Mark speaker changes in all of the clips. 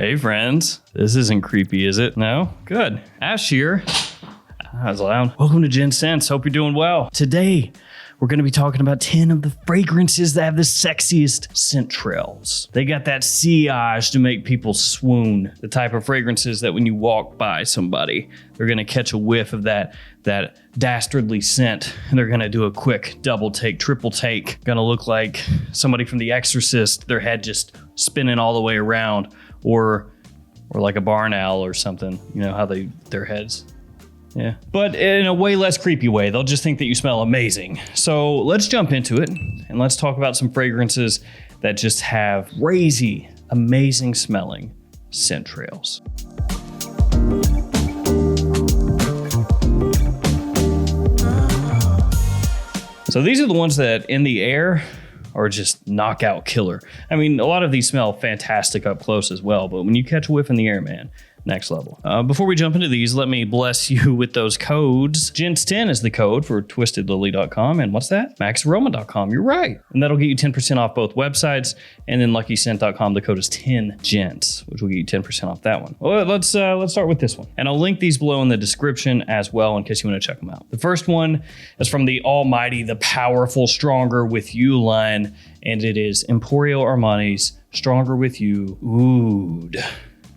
Speaker 1: Hey friends, this isn't creepy, is it? No? Good. Ash here. That was loud. Welcome to Gents. Hope you're doing well. Today, we're going to be talking about 10 of the fragrances that have the sexiest scent trails. They got that sillage to make people swoon. The type of fragrances that when you walk by somebody, they're going to catch a whiff of that dastardly scent, and they're going to do a quick double take, triple take. Going to look like somebody from The Exorcist, their head just spinning all the way around, or like a barn owl or something. You know how their heads. Yeah, but in a way less creepy way. They'll just think that you smell amazing. So let's jump into it and let's talk about some fragrances that just have crazy, amazing smelling scent trails. So these are the ones that in the air are just knockout killer. I mean, a lot of these smell fantastic up close as well, but when you catch a whiff in the air, man, next level. Before we jump into these, let me bless you with those codes. Gents10 is the code for twistedlily.com. And what's that? maxaroma.com. You're right. And that'll get you 10% off both websites. And then luckyscent.com, the code is 10GENTS, which will get you 10% off that one. Well, let's start with this one. And I'll link these below in the description as well in case you want to check them out. The first one is from the almighty, the powerful Stronger With You line. And it is Emporio Armani's Stronger With You Oud.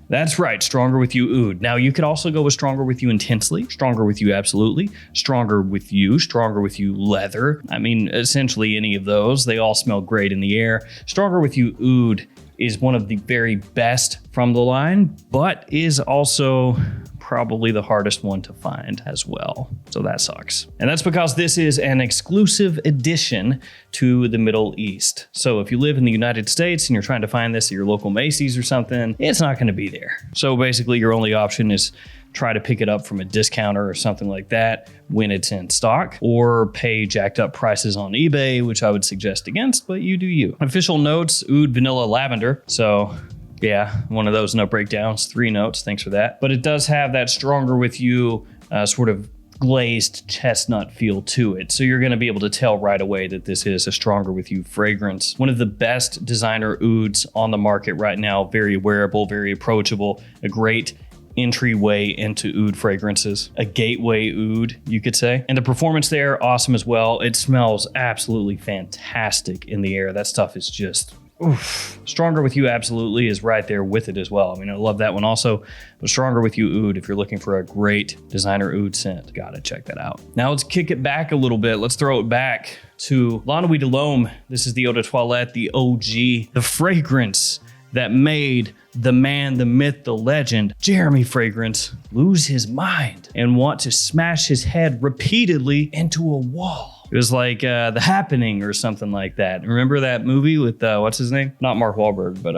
Speaker 1: That's right, Stronger With You Oud. Now, you could also go with Stronger With You Intensely, Stronger With You Absolutely, Stronger With You, Stronger With You Leather. I mean, essentially any of those. They all smell great in the air. Stronger With You Oud is one of the very best from the line, but is also probably the hardest one to find as well. So that sucks. And that's because this is an exclusive edition to the Middle East. So if you live in the United States and you're trying to find this at your local Macy's or something, it's not going to be there. So basically your only option is try to pick it up from a discounter or something like that when it's in stock, or pay jacked up prices on eBay, which I would suggest against, but you do you. Official notes, Oud Vanilla Lavender. So yeah, one of those note breakdowns, 3 notes, thanks for that. But it does have that Stronger With You sort of glazed chestnut feel to it. So you're gonna be able to tell right away that this is a Stronger With You fragrance. One of the best designer ouds on the market right now, very wearable, very approachable, a great entryway into oud fragrances, a gateway oud, you could say. And the performance there, awesome as well. It smells absolutely fantastic in the air. That stuff is just, oof. Stronger With You Absolutely is right there with it as well. I mean, I love that one also. But Stronger With You Oud, if you're looking for a great designer oud scent, gotta check that out. Now let's kick it back a little bit. Let's throw it back to La Nuit de l'Homme. This is the Eau de Toilette, the OG, the fragrance that made the man, the myth, the legend, Jeremy Fragrance, lose his mind and want to smash his head repeatedly into a wall. It was like The Happening or something like that. Remember that movie with, what's his name? Not Mark Wahlberg, but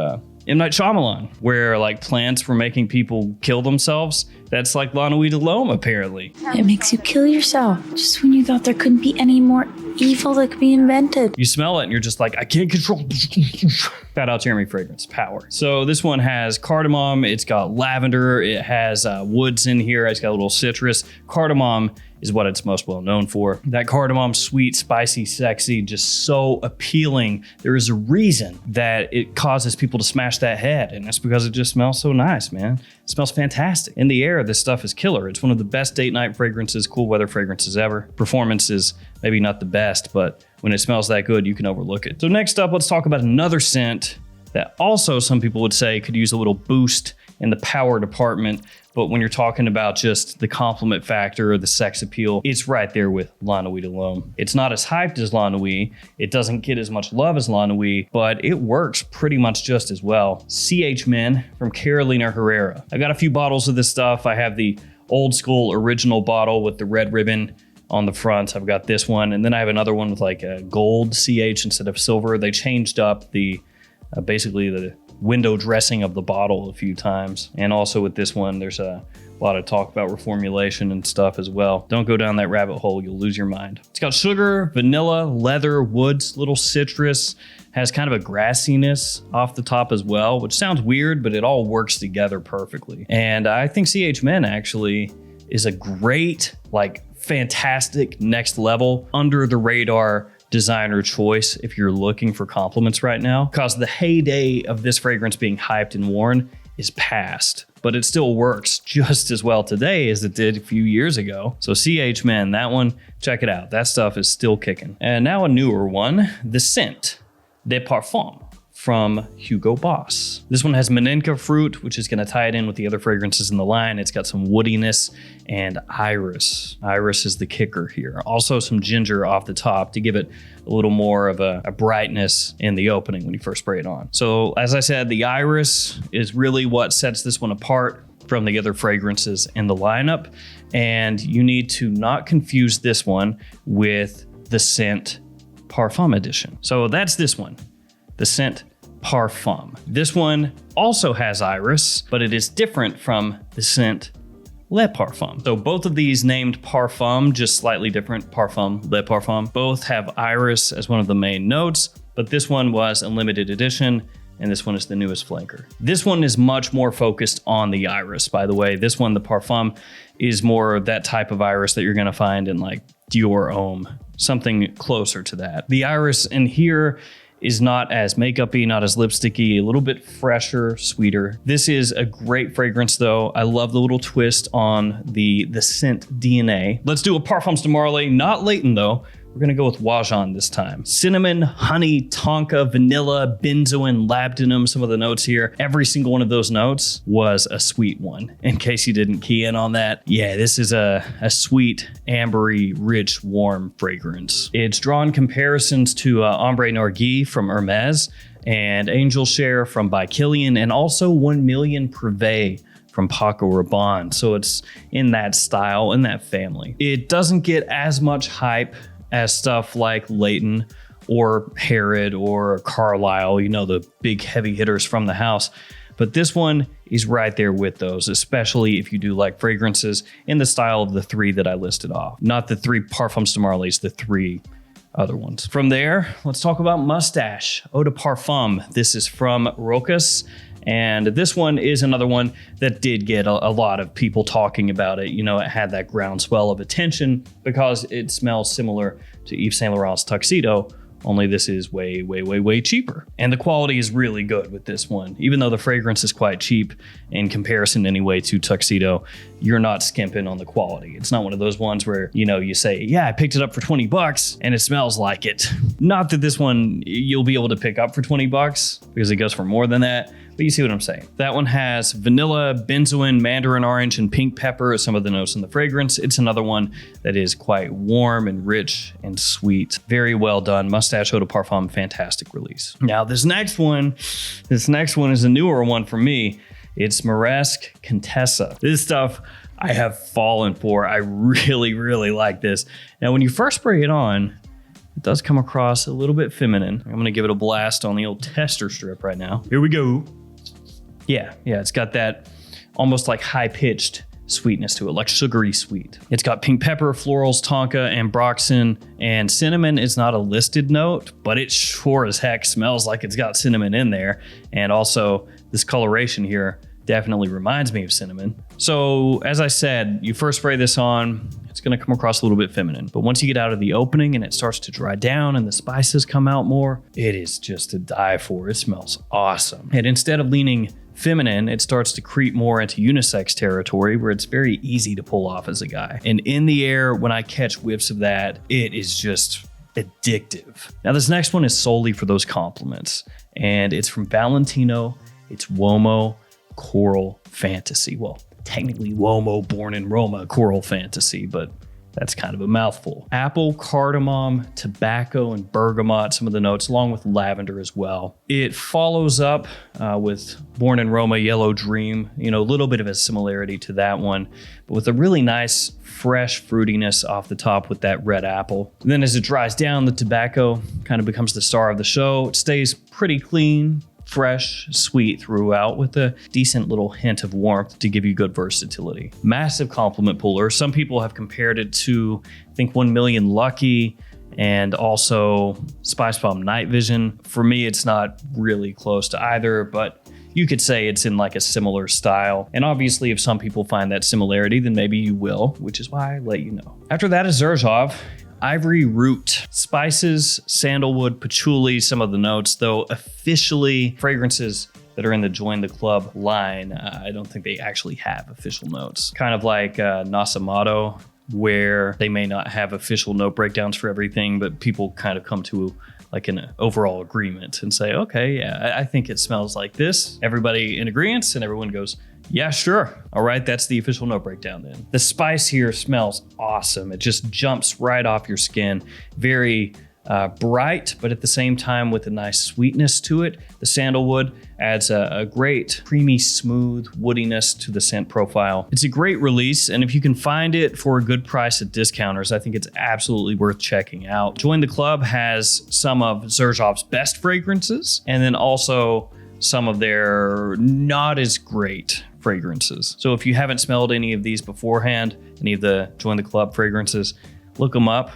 Speaker 1: M. Night Shyamalan, where like plants were making people kill themselves. That's like La Nuit de l'Homme, apparently.
Speaker 2: It makes you kill yourself just when you thought there couldn't be any more evil that could be invented.
Speaker 1: You smell it and you're just like, I can't control. Shout out Jeremy Fragrance, power. So this one has cardamom, it's got lavender, it has woods in here, it's got a little citrus. Cardamom is what it's most well known for. That cardamom, sweet, spicy, sexy, just so appealing. There is a reason that it causes people to smash that head, and that's because it just smells so nice, man. It smells fantastic. In the air, this stuff is killer. It's one of the best date night fragrances, cool weather fragrances ever. Performance is maybe not the best, but when it smells that good, you can overlook it. So next up, let's talk about another scent that also some people would say could use a little boost in the power department. But when you're talking about just the compliment factor or the sex appeal, it's right there with La Nuit de l'Homme. It's not as hyped as La Nuit. It doesn't get as much love as La Nuit, but it works pretty much just as well. CH Men from Carolina Herrera. I got a few bottles of this stuff. I have the old school original bottle with the red ribbon on the front. I've got this one, and then I have another one with like a gold CH instead of silver. They changed up the basically the window dressing of the bottle a few times. And also with this one, there's a lot of talk about reformulation and stuff as well. Don't go down that rabbit hole, you'll lose your mind. It's got sugar, vanilla, leather, woods, little citrus, has kind of a grassiness off the top as well, which sounds weird, but it all works together perfectly. And I think CH Men actually is a great, like fantastic next level, under the radar designer choice if you're looking for compliments right now, because the heyday of this fragrance being hyped and worn is past, but it still works just as well today as it did a few years ago. So CH Men, that one, check it out. That stuff is still kicking. And now a newer one, the Scent de Parfum from Hugo Boss. This one has Maninka fruit, which is going to tie it in with the other fragrances in the line. It's got some woodiness and iris. Iris is the kicker here. Also some ginger off the top to give it a little more of a brightness in the opening when you first spray it on. So as I said, the iris is really what sets this one apart from the other fragrances in the lineup. And you need to not confuse this one with the Scent Parfum edition. So that's this one, the Scent Parfum. This one also has iris, but it is different from the Scent Le Parfum. So both of these named Parfum, just slightly different, Parfum, Le Parfum. Both have iris as one of the main notes, but this one was a limited edition, and this one is the newest flanker. This one is much more focused on the iris, by the way. This one, the Parfum, is more of that type of iris that you're gonna find in like Dior Homme, something closer to that. The iris in here is not as makeup-y, not as lipsticky, a little bit fresher, sweeter. This is a great fragrance though. I love the little twist on the scent DNA. Let's do a Parfums de Marly, not Leighton though. We're gonna go with Oajan this time. Cinnamon, honey, tonka, vanilla, benzoin, labdanum, some of the notes here. Every single one of those notes was a sweet one. In case you didn't key in on that, yeah, this is a sweet, ambery, rich, warm fragrance. It's drawn comparisons to Ombre Noirgues from Hermes and Angel Share from By Kilian, and also 1 Million Privé from Paco Rabanne. So it's in that style, in that family. It doesn't get as much hype as stuff like Leighton or Herod or Carlisle, you know, the big heavy hitters from the house. But this one is right there with those, especially if you do like fragrances in the style of the three that I listed off. Not the 3 Parfums de Marlys, the 3 other ones. From there, let's talk about Moustache Eau de Parfum. This is from Rochas. And this one is another one that did get a lot of people talking about it. You know, it had that groundswell of attention because it smells similar to Yves Saint Laurent's Tuxedo, only this is way, way, way, way cheaper. And the quality is really good with this one. Even though the fragrance is quite cheap in comparison anyway to Tuxedo, you're not skimping on the quality. It's not one of those ones where, you know, you say, yeah, I picked it up for 20 bucks and it smells like it. Not that this one you'll be able to pick up for 20 bucks because it goes for more than that. But you see what I'm saying. That one has vanilla, benzoin, mandarin orange, and pink pepper as some of the notes in the fragrance. It's another one that is quite warm and rich and sweet. Very well done. Moustache Eau de Parfum, fantastic release. Now this next one is a newer one for me. It's Moresque Contessa. This stuff I have fallen for. I really, really like this. Now when you first spray it on, it does come across a little bit feminine. I'm gonna give it a blast on the old tester strip right now. Here we go. Yeah, it's got that almost like high-pitched sweetness to it, like sugary sweet. It's got pink pepper, florals, tonka, and ambroxan, and cinnamon is not a listed note, but it sure as heck smells like it's got cinnamon in there. And also this coloration here definitely reminds me of cinnamon. So as I said, you first spray this on, it's gonna come across a little bit feminine, but once you get out of the opening and it starts to dry down and the spices come out more, it is just to die for. It smells awesome. And instead of leaning feminine, it starts to creep more into unisex territory where it's very easy to pull off as a guy. And in the air, when I catch whiffs of that, it is just addictive. Now this next one is solely for those compliments, and it's from Valentino. It's Uomo Coral Fantasy. Well, technically Uomo Born in Roma Coral Fantasy, but that's kind of a mouthful. Apple, cardamom, tobacco, and bergamot, some of the notes, along with lavender as well. It follows up with Born in Roma Yellow Dream, you know, a little bit of a similarity to that one, but with a really nice fresh fruitiness off the top with that red apple. And then as it dries down, the tobacco kind of becomes the star of the show. It stays pretty clean, fresh, sweet throughout with a decent little hint of warmth to give you good versatility. Massive compliment puller. Some people have compared it to, I think, 1 Million Lucky and also Spice Bomb Night Vision. For me, it's not really close to either, but you could say it's in like a similar style. And obviously, if some people find that similarity, then maybe you will, which is why I let you know. After that is Xerjoff. Ivory root, spices, sandalwood, patchouli, some of the notes, though officially fragrances that are in the Join the Club line, I don't think they actually have official notes. Kind of like Nasamato, where they may not have official note breakdowns for everything, but people kind of come to like an overall agreement and say, okay, yeah, I think it smells like this. Everybody in agreement, and everyone goes, yeah, sure. All right, that's the official note breakdown then. The spice here smells awesome. It just jumps right off your skin. Very bright, but at the same time with a nice sweetness to it. The sandalwood adds a great creamy, smooth woodiness to the scent profile. It's a great release, and if you can find it for a good price at discounters, I think it's absolutely worth checking out. Join the Club has some of Xerjoff's best fragrances, and then also some of their not as great fragrances. So if you haven't smelled any of these beforehand, any of the Join the Club fragrances, look them up,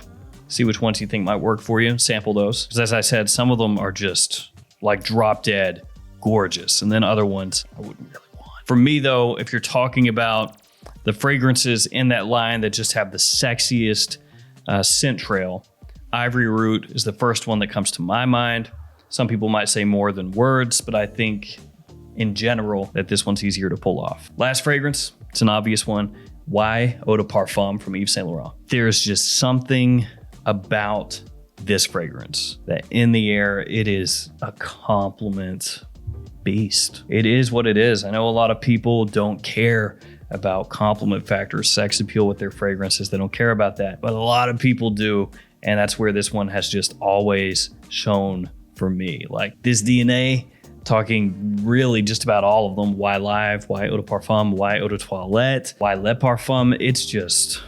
Speaker 1: see which ones you think might work for you, sample those. Because as I said, some of them are just like drop dead gorgeous, and then other ones I wouldn't really want. For me though, if you're talking about the fragrances in that line that just have the sexiest scent trail, Ivory Root is the first one that comes to my mind. Some people might say more than words, but I think in general that this one's easier to pull off. Last fragrance, it's an obvious one. Eau de Parfum from Yves Saint Laurent. There's just something about this fragrance that in the air, it is a compliment beast. It is what it is. I know a lot of people don't care about compliment factor, sex appeal with their fragrances. They don't care about that, but a lot of people do. And that's where this one has just always shown for me. Like this DNA, talking really just about all of them. Why Live, why Eau de Parfum, why Eau de Toilette, why Le Parfum. It's just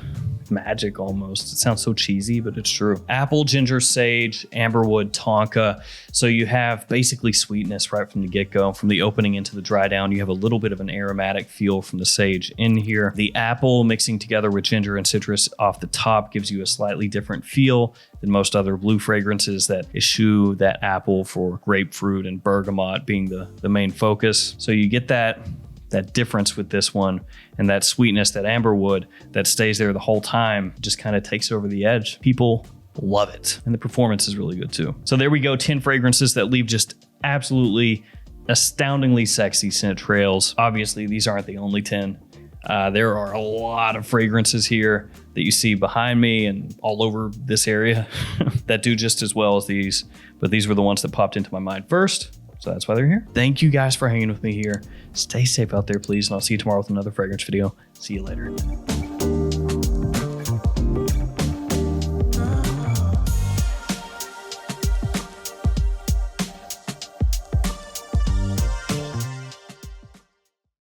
Speaker 1: magic almost. It sounds so cheesy, but it's true. Apple, ginger, sage, amberwood, tonka. So you have basically sweetness right from the get-go. From the opening into the dry down, you have a little bit of an aromatic feel from the sage in here. The apple mixing together with ginger and citrus off the top gives you a slightly different feel than most other blue fragrances that eschew that apple for grapefruit and bergamot being the main focus. So you get that difference with this one, and that sweetness, that amberwood that stays there the whole time, just kind of takes over the edge. People love it, and the performance is really good too. So there we go, 10 fragrances that leave just absolutely astoundingly sexy scent trails. Obviously, these aren't the only 10. There are a lot of fragrances here that you see behind me and all over this area that do just as well as these, but these were the ones that popped into my mind first. So that's why they're here. Thank you guys for hanging with me here. Stay safe out there, please. And I'll see you tomorrow with another fragrance video. See you later.